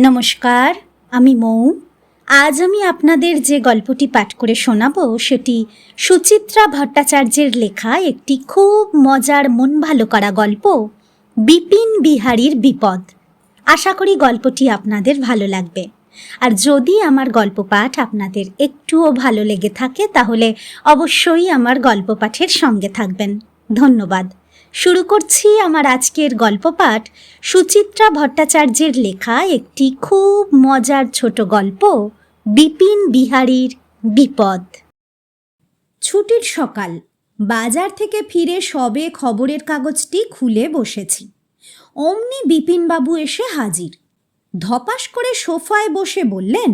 নমস্কার, আমি মৌ। আজ আমি আপনাদের যে গল্পটি পাঠ করে শোনাবো সেটি সুচিত্রা ভট্টাচার্যের লেখা একটি খুব মজার মন ভালো করা গল্প, বিপিন বিহারীর বিপদ। আশা করি গল্পটি আপনাদের ভালো লাগবে। আর যদি আমার গল্প পাঠ আপনাদের একটুও ভালো লেগে থাকে তাহলে অবশ্যই আমার গল্প পাঠের সঙ্গে থাকবেন। ধন্যবাদ। শুরু করছি আমার আজকের গল্প পাঠ, সুচিত্রা ভট্টাচার্যের লেখা একটি খুব মজার ছোট গল্প, বিপিন বিহারীর বিপদ। ছুটির সকাল, বাজার থেকে ফিরে সবে খবরের কাগজটি খুলে বসেছি। অমনি বিপিনবাবু এসে হাজির। ধপাস করে সোফায় বসে বললেন,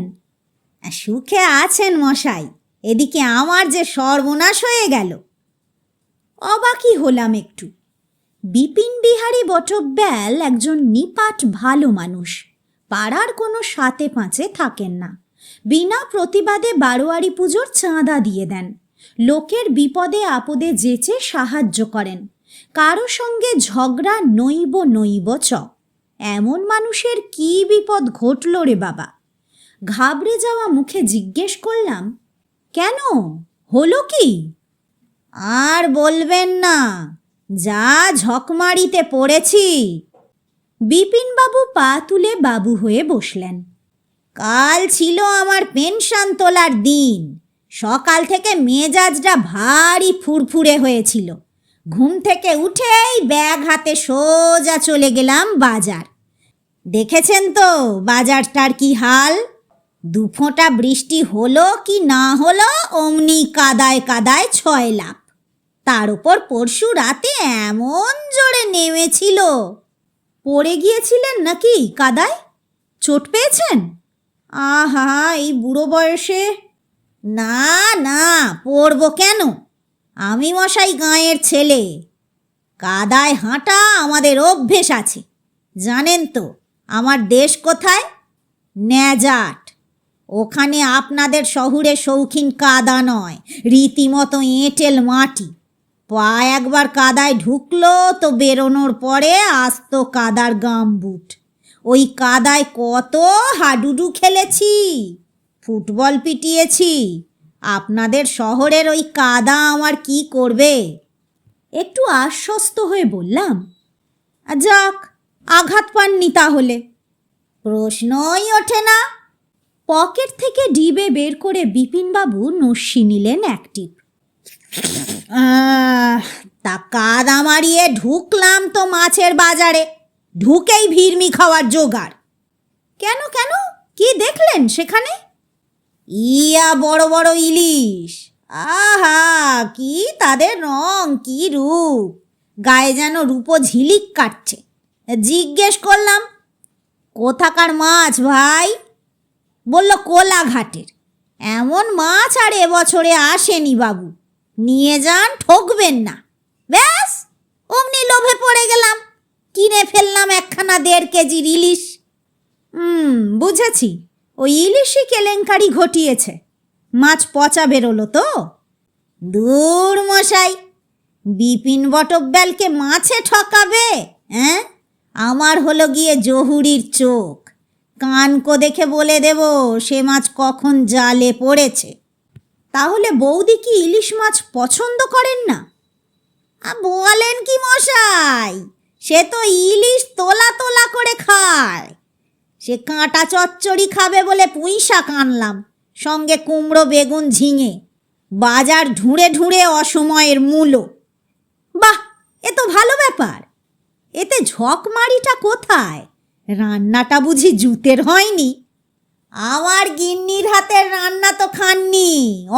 সুখে আছেন মশাই? এদিকে আমার যে সর্বনাশ হয়ে গেল। অবাকই হলাম একটু। বিপিন বিহারী বটব্যাল একজন নিপাট ভালো মানুষ। পাড়ার কোনো সাতে পাঁচে থাকেন না। বিনা প্রতিবাদে বারোয়ারি পুজোর চাঁদা দিয়ে দেন। লোকের বিপদে আপদে যেচে সাহায্য করেন। কারো সঙ্গে ঝগড়া নইব চ। এমন মানুষের কি বিপদ ঘটল রে বাবা? ঘাবড়ে যাওয়া মুখে জিজ্ঞেস করলাম, কেন, হলো কি? আর বলবেন না, যা ঝকমারিতে পড়েছি। বিপিনবাবু পা তুলে বাবু হয়ে বসলেন। কাল ছিল আমার পেনশন তোলার দিন। সকাল থেকে মেজাজটা ভারী ফুরফুরে হয়েছিল। ঘুম থেকে উঠেই ব্যাগ হাতে সোজা চলে গেলাম বাজার। দেখেছেন তো বাজারটার কি হাল? দুফোঁটা বৃষ্টি হলো কি না হলো, অমনি কাদায় কাদায় 6 লাফ। তার উপর পরশু রাতে এমন জোরে নেমেছিল। পড়ে গিয়েছিলেন নাকি কাদায়? চোট পেয়েছেন? আহা, এই বুড়ো বয়সে! না না, পড়ব কেন? আমি মশাই গাঁয়ের ছেলে। কাদায় হাঁটা আমাদের অভ্যেস আছে। জানেন তো আমার দেশ কোথায়? ন্যাজাট। ওখানে আপনাদের শহুরে শৌখিন কাদা নয়, রীতিমতো এঁটেল মাটি। পা একবার কাদায় ঢুকলো তো বেরোনোর পরে আস্ত কাদার গামবুট। ওই কাদায় কত হাডুডু খেলেছি, ফুটবল পিটিয়েছি। আপনাদের শহরের ওই কাদা আমার কি করবে? একটু আশ্বস্ত হয়ে বললাম, যাক, আঘাত পাননি তাহলে? প্রশ্নই ওঠে না। পকেট থেকে ডিবে বের করে বিপিনবাবু নস্যি নিলেন এক টিপ। তা কাদা মারিয়ে ঢুকলাম তো মাছের বাজারে। ঢুকেই ভিড়মি খাওয়ার জোগাড়। কেন কেন, কি দেখলেন সেখানে? ইয়া বড় বড় ইলিশ! আহা, কি তাদের রং, কি রূপ! গায়ে যেন রূপো ঝিলিক কাটছে। জিজ্ঞেস করলাম, কোথাকার মাছ ভাই? বলল কোলাঘাটের। এমন মাছ আর এবছরে আসেনি বাবু। নিয়ে যান, ঠকবেন না। ব্যাস, অমনি লোভে পড়ে গেলাম। কিনে ফেললাম 1.5 কেজির ইলিশ। বুঝেছি, ওই ইলিশই কেলেঙ্কারি ঘটিয়েছে। মাছ পচা বেরোলো তো? দূর মশাই, বিপিন বটব্যালকে মাছে ঠকাবে? আমার হলো গিয়ে জহুরির চোখ। কানকো দেখে বলে দেব সে মাছ কখন জালে পড়েছে। তাহলে বৌদি কি ইলিশ মাছ পছন্দ করেন না? বলেন কি মশাই, সে তো ইলিশ তোলা তোলা করে খায়। সে কাঁটা চচ্চড়ি খাবে বলে পুঁই শাক আনলাম, সঙ্গে কুমড়ো বেগুন ঝিঙে। বাজার ঢুঁড়ে ঢুঁড়ে অসময়ের মূলো। বাহ, এ তো ভালো ব্যাপার। এতে ঝকমারিটা কোথায়? রান্নাটা বুঝি জুতের হয়নি? আমার গিন্নির হাতের রান্না তো খাননি।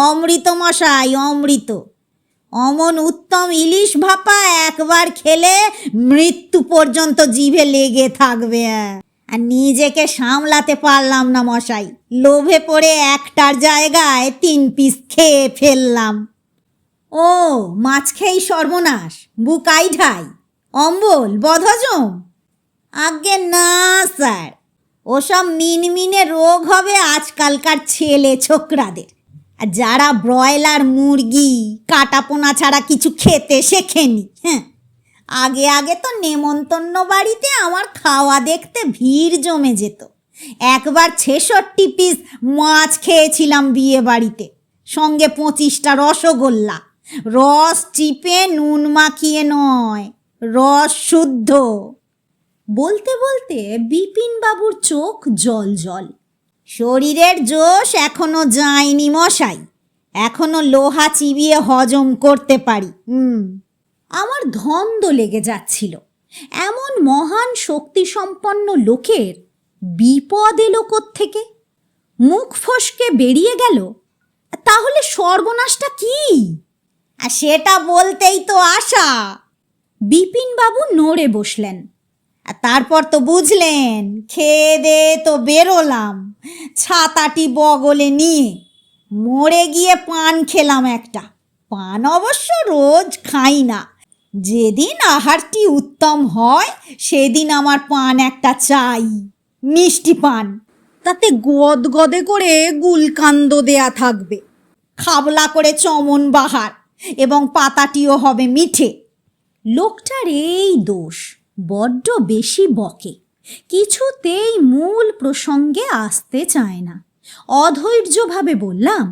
অমৃত মশাই, অমৃত। অমন উত্তম ইলিশ ভাপা একবার খেলে মৃত্যু পর্যন্ত জিভে লেগে থাকবে। আর নিজেকে সামলাতে পারলাম না মশাই। লোভে পড়ে একটার জায়গায় 3 পিস খেয়ে ফেললাম। ও, মাছ খেয়েই সর্বনাশ, বুকাই ঢাই, অম্বল, বদহজম? আজ্ঞে না স্যার, ওসব মিনমিনে রোগ হবে আজকালকার ছেলে ছোকরাদের। আর যারা ব্রয়লার মুরগি কাটাপোনা ছাড়া কিছু খেতে শেখেনি। আগে আগে তো নেমন্তন্ন বাড়িতে আমার খাওয়া দেখতে ভিড় জমে যেত। একবার ৬৬ পিস মাছ খেয়েছিলাম বিয়ে বাড়িতে, সঙ্গে ২৫টা রসগোল্লা। রস চিপে নুন মাখিয়ে নয়, রস শুদ্ধ। বলতে বলতে বিপিনবাবুর চোখ জল জল। শরীরের জোশ এখনো যায়নি মশাই, এখনো লোহা চিবিয়ে হজম করতে পারি। আমার ধন্দ লেগে যাচ্ছিল, এমন মহান শক্তিসম্পন্ন লোকের বিপদ এলো কোত্থেকে? মুখ ফসকে বেরিয়ে গেল, তাহলে সর্বনাশটা কি? আর সেটা বলতেই তো আশা। বিপিনবাবু নড়ে বসলেন। তারপর তো বুঝলেন, খেয়ে দে তো বেরোলাম ছাতাটি বগলে নিয়ে। মরে গিয়ে পান খেলাম একটা। পান অবশ্য রোজ খাই না, যেদিন আহারটি উত্তম হয় সেদিন আমার পান একটা চাই, মিষ্টি পান। তাতে গদগদে করে গুলকান্দ দেয়া থাকবে, খাবলা করে চমন বাহার, এবং পাতাটিও হবে মিঠে। লোকটার এই দোষ, বড্ড বেশি বকে, কিছুতেই মূল প্রসঙ্গে আসতে চায় না। অধৈর্যভাবে বললাম,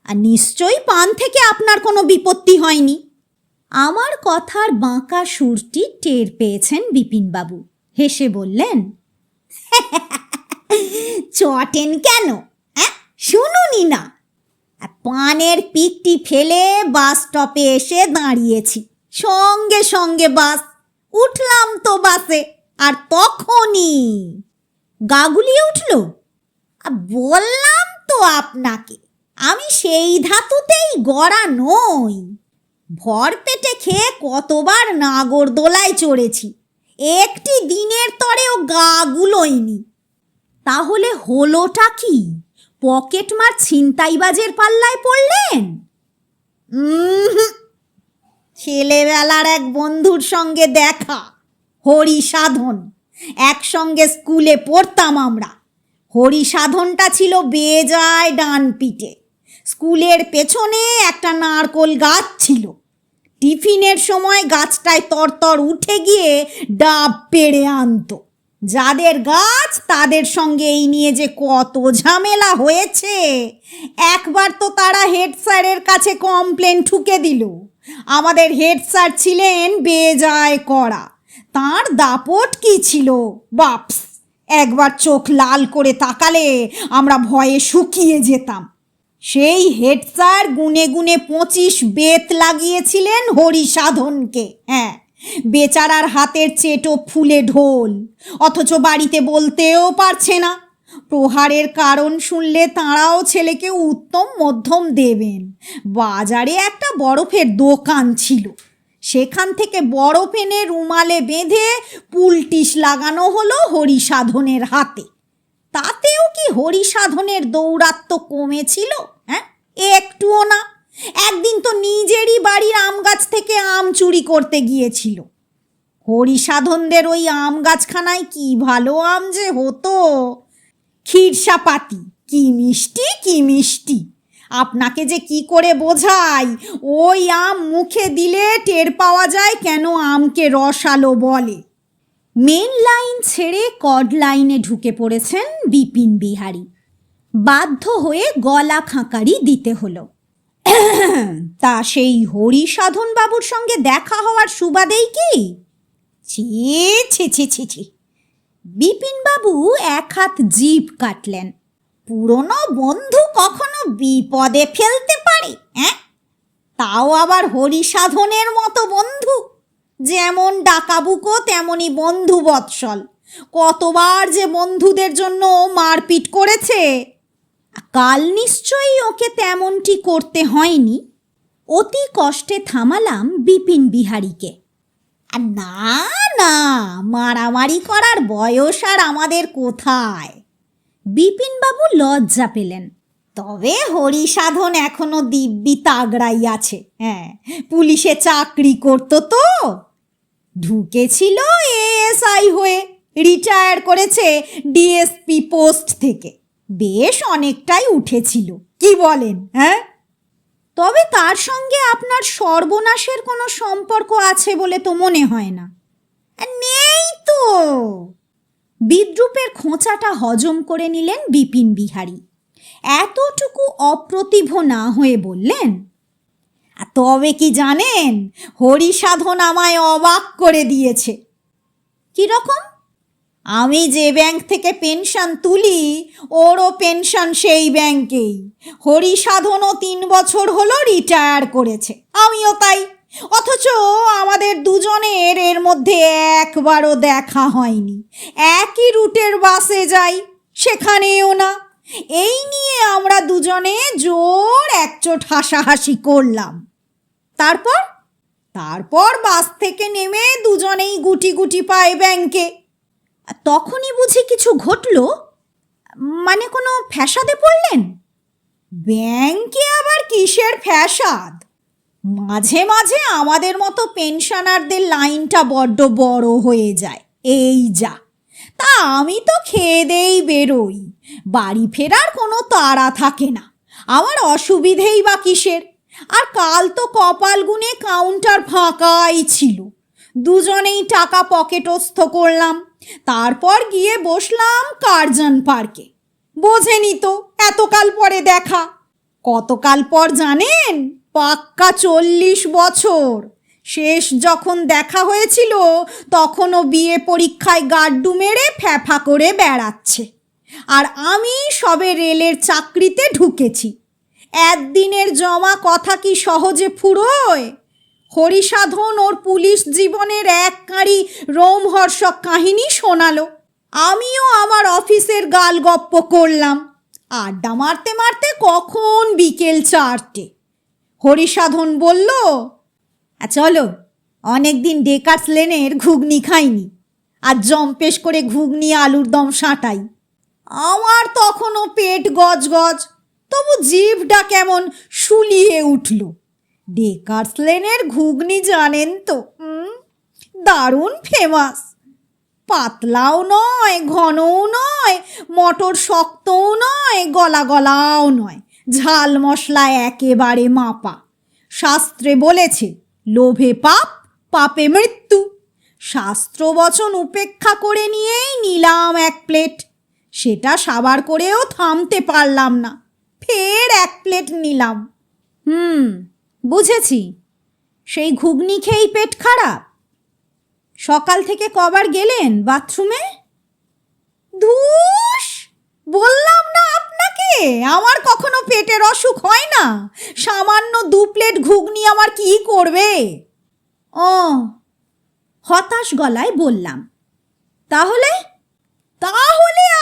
আর নিশ্চয়ই পান থেকে আপনার কোনো বিপত্তি হয়নি। আমার কথার বাঁকা সুরটি টের পেয়েছেন বিপিনবাবু, হেসে বললেন, চটেন কেন? শুনুনি না। পানের পিকটি ফেলে বাস স্টপে এসে দাঁড়িয়েছি, সঙ্গে সঙ্গে বাস। উঠলাম তো বাসে, আর তখনই গা গুলিয়ে উঠল। বললাম তো আপনাকে, আমি সেই ধাতুতেই গড়া নই। ভর পেটে খেয়ে কতবার নাগরদোলায় চড়েছি, একটি দিনের তরেও গা গুলোয়নি। তাহলে হলোটা কি? পকেটমার ছিনতাইবাজের পাল্লায় পড়লেন? ছেলেবেলার এক বন্ধুর সঙ্গে দেখা, হরিসাধন। একসঙ্গে স্কুলে পড়তাম আমরা। হরিসাধনটা ছিল বেজায় ডান পিঠে। স্কুলের পেছনে একটা নারকোল গাছ ছিল। টিফিনের সময় গাছটায় তরতর উঠে গিয়ে ডাব পেড়ে আনতো। যাদের গাছ তাদের সঙ্গে এই নিয়ে যে কত ঝামেলা হয়েছে। একবার তো তারা হেড স্যারের কাছে কমপ্লেন ঠুকে দিল। আমাদের হেড স্যার ছিলেন বেজায় কড়া, তার দাপট কি ছিল বাপস! একবার চোখ লাল করে তাকালে আমরা ভয়ে শুকিয়ে যেতাম। সেই হেড স্যার গুনে গুনে 25 বেত লাগিয়েছিলেন হরিসাধনকে। বেচারার হাতের চেটো ফুলে ঢোল, অথচ বাড়িতে বলতেও পারছে না। প্রহারের কারণ শুনলে তাঁরাও ছেলেকে উত্তম মধ্যম দেবেন। বাজারে একটা বরফের দোকান ছিল, সেখান থেকে বরফ এনে রুমালে বেঁধে পুলটিস লাগানো হলো হরিসাধনের হাতে। তাতেও কি হরিসাধনের দৌরাত্ম্য কমেছিল? একটুও না। একদিন তো নিজেরই বাড়ির আম গাছ থেকে আম চুরি করতে গিয়েছিল। হরিসাধনদের ওই আম গাছখানায় কি ভালো আম যে হতো! ক্ষীরসাপাতি, কি মিষ্টি কি মিষ্টি! আপনাকে যে কি করে বোঝাই, ওই আম মুখে দিলে টের পাওয়া যায় কেন আমকে রসালো বলে। মেন লাইন ছেড়ে কড লাইনে ঢুকে পড়েছেন বিপিন বিহারী। বাধ্য হয়ে গলা খাঁকারি দিতে হলো। তা সেই হরিসাধন বাবুর সঙ্গে দেখা হওয়ার সুবাদেই কি? ছি ছি ছি ছি ছি! বিপিনবাবু এক হাত জিভ কাটলেন। পুরনো বন্ধু কখনো বিপদে ফেলতে পারে? তাও আবার হরিসাধনের মতো বন্ধু। যেমন ডাকাবুকো তেমনি বন্ধু বৎসল। কতবার যে বন্ধুদের জন্য মারপিট করেছে। কাল নিশ্চয়ই ওকে তেমনটি করতে হয়নি। অতি কষ্টে থামালাম বিপিন বিহারীকে। না না, মারামারি করার বয়স আর আমাদের কোথায়। বিপিনবাবু লজ্জা পেলেন। তবে হরিসাধন এখনো দিব্যি তাগড়াই আছে। পুলিশে চাকরি করতো তো, ঢুকেছিল এএসআই হয়ে, রিটায়ার করেছে ডিএসপি পোস্ট থেকে। বেশ অনেকটাই উঠেছিল, কি বলেন? তবে তার সঙ্গে আপনার সর্বনাশের কোনো সম্পর্ক আছে বলে তো মনে হয় না। নেই তো। বিদ্রূপের খোঁচাটা হজম করে নিলেন বিপিন বিহারী। এতটুকু অপ্রতিভ না হয়ে বললেন, তবে কি জানেন, হরিসাধন আমায় অবাক করে দিয়েছে। কিরকম? আমি যে ব্যাংক থেকে পেনশন তুলি, ওরও পেনশন সেই ব্যাংকেই। হরিসাধনও 3 বছর হলো রিটায়ার করেছে, আমিও তাই। অথচ আমাদের দুজনের এর মধ্যে একবারও দেখা হয়নি। একই রুটের বাসে যাই, সেখানেও না। এই নিয়ে আমরা দুজনে জোর একচোট হাসাহাসি করলাম। তারপর বাস থেকে নেমে দুজনেই গুটি গুটি পায় ব্যাংকে। তখনই বুঝি কিছু ঘটল? মানে কোনো ফ্যাসাদে পড়লেন? ব্যাংকে আবার কিসের ফ্যাসাদ? মাঝে মাঝে আমাদের মতো পেনশনারদের লাইনটা বড্ড বড় হয়ে যায়, এই যা। তা আমি তো খেয়ে দেই বেরোই, বাড়ি ফেরার কোনো তাড়া থাকে না। আমার অসুবিধেই বা কিসের? আর কাল তো কপাল গুনে কাউন্টার ফাঁকাই ছিল। দুজনেই টাকা পকেটস্থ করলাম, তারপর গিয়ে বসলাম কার্জন পার্কে। বোঝেনি তো, এতকাল পরে দেখা। কতকাল পর জানেন? পাক্কা 40 বছর। শেষ যখন দেখা হয়েছিল তখনও বিয়ে পরীক্ষায় গাড্ডু মেরে ফ্যাফা করে বেড়াচ্ছে, আর আমি সবে রেলের চাকরিতে ঢুকেছি। একদিনের জমা কথা কি সহজে ফুরোয়? হরিসাধন ওর পুলিশ জীবনের এক কাঁড়ি রোমহর্ষক কাহিনী শোনালো। আমিও আমার অফিসের গালগপ্প করলাম। আড্ডা মারতে মারতে কখন বিকেল 4টে। হরিসাধন বলল, চলো, অনেকদিন ডেকার্স লেনের ঘুগনি খাইনি, আর জম্পেশ করে ঘুগনি আলুর দম সাঁটাই। আমার তখনও পেট গজগজ, তবু জিভটা কেমন শুলিয়ে উঠল। ডেকার্স লেনের ঘুগনি জানেন তো, দারুণ ফেমাস। পাতলাও নয়, ঘনও নয়, মটর শক্তও নয়, গলা গলাও নয়, ঝাল মশলা একেবারে মাপা। শাস্ত্রে বলেছে, লোভে পাপ, পাপে মৃত্যু। শাস্ত্র বচন উপেক্ষা করে নিয়েই নিলাম 1 প্লেট। সেটা সাবার করেও থামতে পারলাম না, ফের 1 প্লেট নিলাম। বুঝেছি, সেই ঘুগনি খেয়েই পেট খারাপ। সকাল থেকে কবার গেলেন বাথরুমে? ধুস, বললাম না আপনাকে, আমার কখনো পেটের অসুখ হয় না। সামান্য 2 প্লেট ঘুগনি আমার কি করবে? হতাশ গলায় বললাম। তাহলে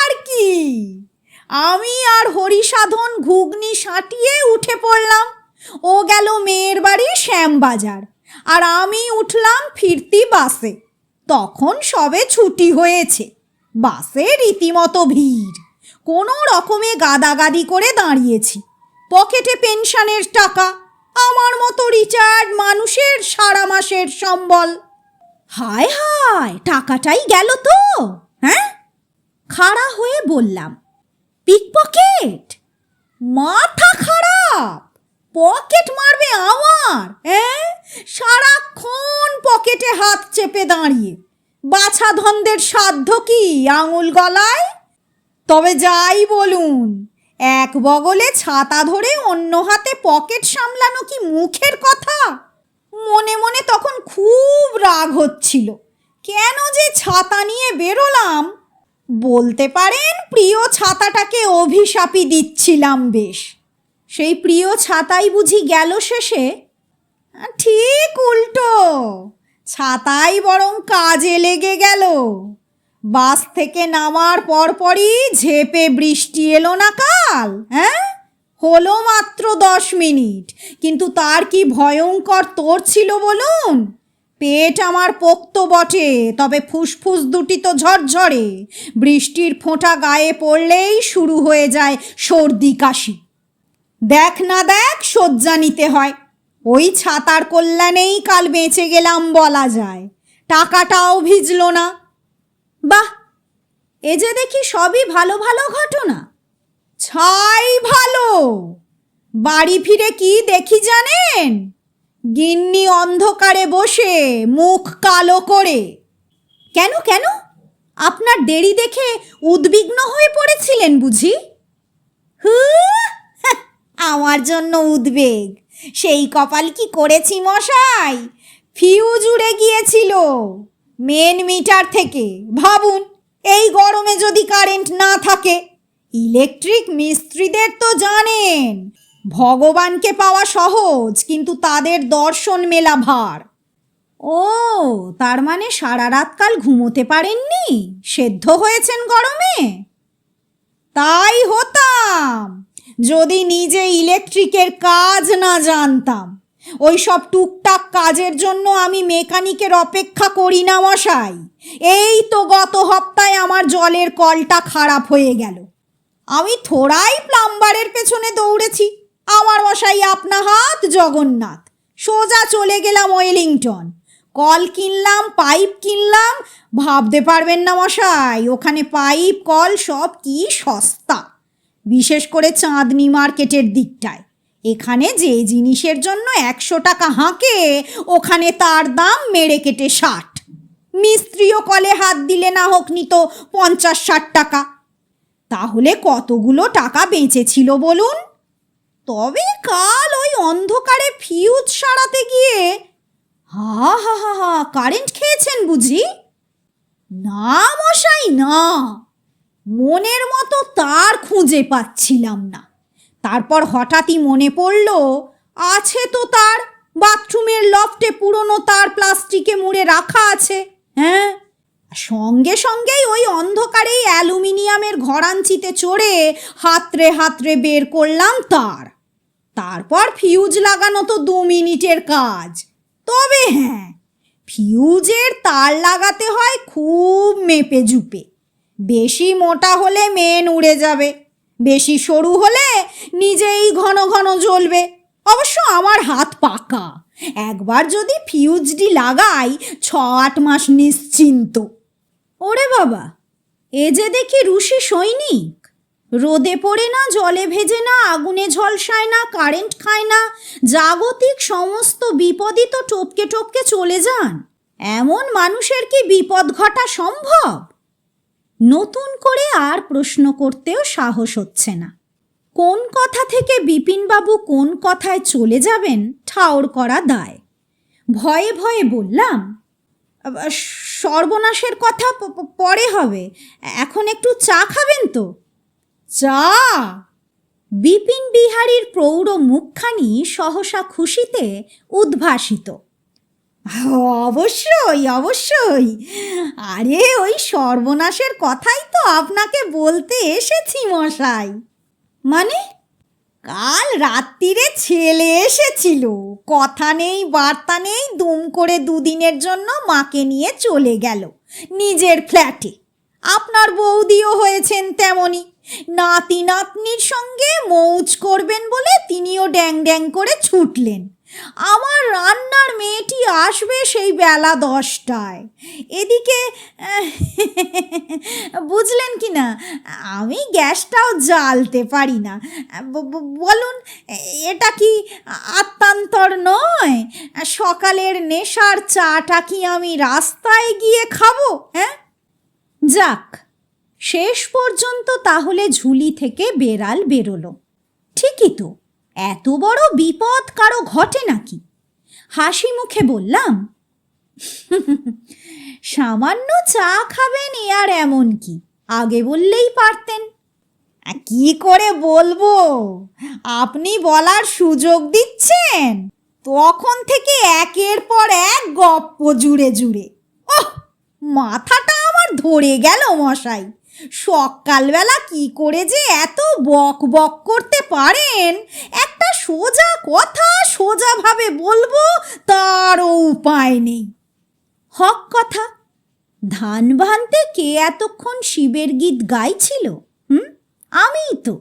আর কি? আমি আর হরিসাধন ঘুগনি সাঁটিয়ে উঠে পড়লাম। ও গেল মেয়ের বাড়ি শ্যামবাজার, আর আমি উঠলাম ফিরতি বাসে। তখন সবে ছুটি হয়েছে। বাসে রীতিমতো ভিড়। কোনো রকমে গাদাগাদি করে দাঁড়িয়েছি। পকেটে পেনশনের টাকা, আমার মতো রিটায়ার্ড মানুষের সারা মাসের সম্বল। হায় হায়, টাকাটাই গেল তো। হ্যাঁ, খাড়া হয়ে বললাম, পিকপকেট? মাথা খারাপ, পকেট মারবে আমার? সারাক্ষণ পকেটে হাত চেপে দাঁড়িয়ে। বাছা ধনদের সাধ্য কি আঙুল গলায়? তবে যাই বলুন, এক বগলে ছাতা ধরে অন্য হাতে পকেট সামলানো কি মুখের কথা? মনে মনে তখন খুব রাগ হচ্ছিল। কেন যে ছাতা নিয়ে বেরোলাম? বলতে পারেন প্রিয় ছাতাটাকে অভিশাপই দিচ্ছিলাম বেশ। সেই প্রিয় ছাতাই বুঝি গেল শেষে? ঠিক উল্টো, ছাতাই বরং কাজে লেগে গেল। বাস থেকে নামার পরপরই ঝেপে বৃষ্টি এলো না কাল। হলো মাত্র 10 মিনিট, কিন্তু তার কি ভয়ঙ্কর তোর ছিল বলুন। পেট আমার পোক্ত বটে, তবে ফুসফুস দুটি তো ঝরঝরে। বৃষ্টির ফোঁটা গায়ে পড়লেই শুরু হয়ে যায় সর্দি কাশি। দেখ না দেখ, শয্যা নিতে হয়। ওই ছাতার কল্যাণেই কাল বেঁচে গেলাম বলা যায়। টাকাটাও ভিজল না। বাহ, এ যে দেখি সবই ভালো ভালো ঘটনা। ছাই ভালো। বাড়ি ফিরে কি দেখি জানেন? গিন্নি অন্ধকারে বসে, মুখ কালো করে। কেন? আপনার দেরি দেখে উদ্বিগ্ন হয়ে পড়েছিলেন বুঝি? হু, আমার জন্য উদ্বেগ? সেই কপাল কি করেছি মশাই, ফিউজ উড়ে গিয়েছিল মেন মিটার থেকে। ভাবুন, এই গরমে যদি কারেন্ট না থাকে। ইলেকট্রিক মিস্ত্রিদের তো জানেন, ভগবানকে পাওয়া সহজ, কিন্তু তাদের দর্শন মেলা ভার। ও, তার মানে সারা রাত কাল ঘুমোতে পারেননি, সেদ্ধ হয়েছেন গরমে? তাই হতাম যদি নিজে ইলেকট্রিকের কাজ না জানতাম। ওই সব টুকটাক কাজের জন্য আমি মেকানিকের অপেক্ষা করি না মশাই। এই তো গত সপ্তাহে আমার জলের কলটা খারাপ হয়ে গেল, আমি থোড়াই প্লাম্বারের পেছনে দৌড়েছি। আমার মশাই আপনা হাত জগন্নাথ, সোজা চলে গেলাম ওয়েলিংটন। কল কিনলাম, পাইপ কিনলাম। ভাবতে পারবেন না মশাই, ওখানে পাইপ কল সব কি সস্তা, বিশেষ করে চাঁদনি মার্কেটের দিকটায়। এখানে যে জিনিসের জন্য 100 টাকা হাঁকে, ওখানে তার দাম মেরে কেটে 60। মিস্ত্রিও কলে হাত দিলে না হোক নিত 50-60 টাকা। তাহলে কতগুলো টাকা বেঁচেছিল বলুন? তবে কাল ওই অন্ধকারে ফিউজ সারাতে গিয়ে হা হা হা হা কারেন্ট খেয়েছেন বুঝি? না মশাই না, মনের মতো তার খুঁজে পাচ্ছিলাম না। তারপর হঠাৎই মনে পড়ল, আছে তো তার বাথরুমের লফটে পুরনো তার প্লাস্টিকে মুড়ে রাখা আছে। হ্যাঁ, সঙ্গে সঙ্গেই ওই অন্ধকারেই অ্যালুমিনিয়ামের ঘরাঞ্চিতে চড়ে হাতড়ে হাতড়ে বের করলাম তার। তারপর ফিউজ লাগানো তো 2 মিনিটের কাজ। তবে হ্যাঁ, ফিউজের তার লাগাতে হয় খুব মেপে ঝুপে। বেশি মোটা হলে মেন উড়ে যাবে, বেশি সরু হলে নিজেই ঘন ঘন জ্বলবে। অবশ্য আমার হাত পাকা, একবার যদি ফিউজটি লাগাই 6-8 মাস নিশ্চিন্ত। ওরে বাবা, এ যে দেখি রুশি সৈনিক, রোদে পড়ে না, জলে ভেজে না, আগুনে ঝলসায় না, কারেন্ট খায় না, জাগতিক সমস্ত বিপদই তো টপকে টপকে চলে যান। এমন মানুষের কি বিপদ ঘটা সম্ভব? নতুন করে আর প্রশ্ন করতেও সাহস হচ্ছে না। কোন কথা থেকে বিপিনবাবু কোন কথায় চলে যাবেন ঠাউর করা দায়। ভয়ে ভয়ে বললাম, সর্বনাশের কথা পরে হবে, এখন একটু চা খাবেন তো? চা? বিপিন বিহারীর প্রৌঢ় মুখখানি সহসা খুশিতে উদ্ভাসিত। অবশ্যই অবশ্যই, আরে ওই সর্বনাশের কথাই তো আপনাকে বলতে এসেছি মশাই। মানে? কাল রাত্রিরে ছেলে এসেছিল, কথা নেই বার্তা নেই, দুম করে 2 দিনের জন্য মাকে নিয়ে চলে গেল নিজের ফ্ল্যাটে। আপনার বৌদিও হয়েছেন তেমনি, নাতি নাতনির সঙ্গে মৌজ করবেন বলে তিনিও ড্যাং ড্যাং করে ছুটলেন। আমার রান্নার মেয়েটি আসবে সেই বেলা 10টায়। এদিকে বুঝলেন কি না, আমি গ্যাসটাও জ্বালতে পারি না। বলুন, এটা কি আত্মান্তর নয়? সকালের নেশার চাটা কি আমি রাস্তায় গিয়ে খাবো? হ্যাঁ, যাক, শেষ পর্যন্ত তাহলে ঝুলি থেকে বেড়াল বেরোলো। ঠিকই তো, এত বড় বিপদ কারো ঘটে নাকি? হাসি মুখে বললাম, সামান্য চা খাবেন এ আর এমন কি, আগে বললেই পারতেন। কি করে বলবো, আপনি বলার সুযোগ দিচ্ছেন। তখন থেকে একের পর এক গপ্প জুড়ে জুড়ে ওহ, মাথাটা আমার ধরে গেল মশাই। সকালবেলা কি করে যে এত বক বক করতে পারেন, একটা সোজা কথা সোজাভাবে বলবো তারও উপায় নেই। হক কথা, ধান ভানতে কে এতক্ষণ শিবের গীত গাইছিল? আমিই তো।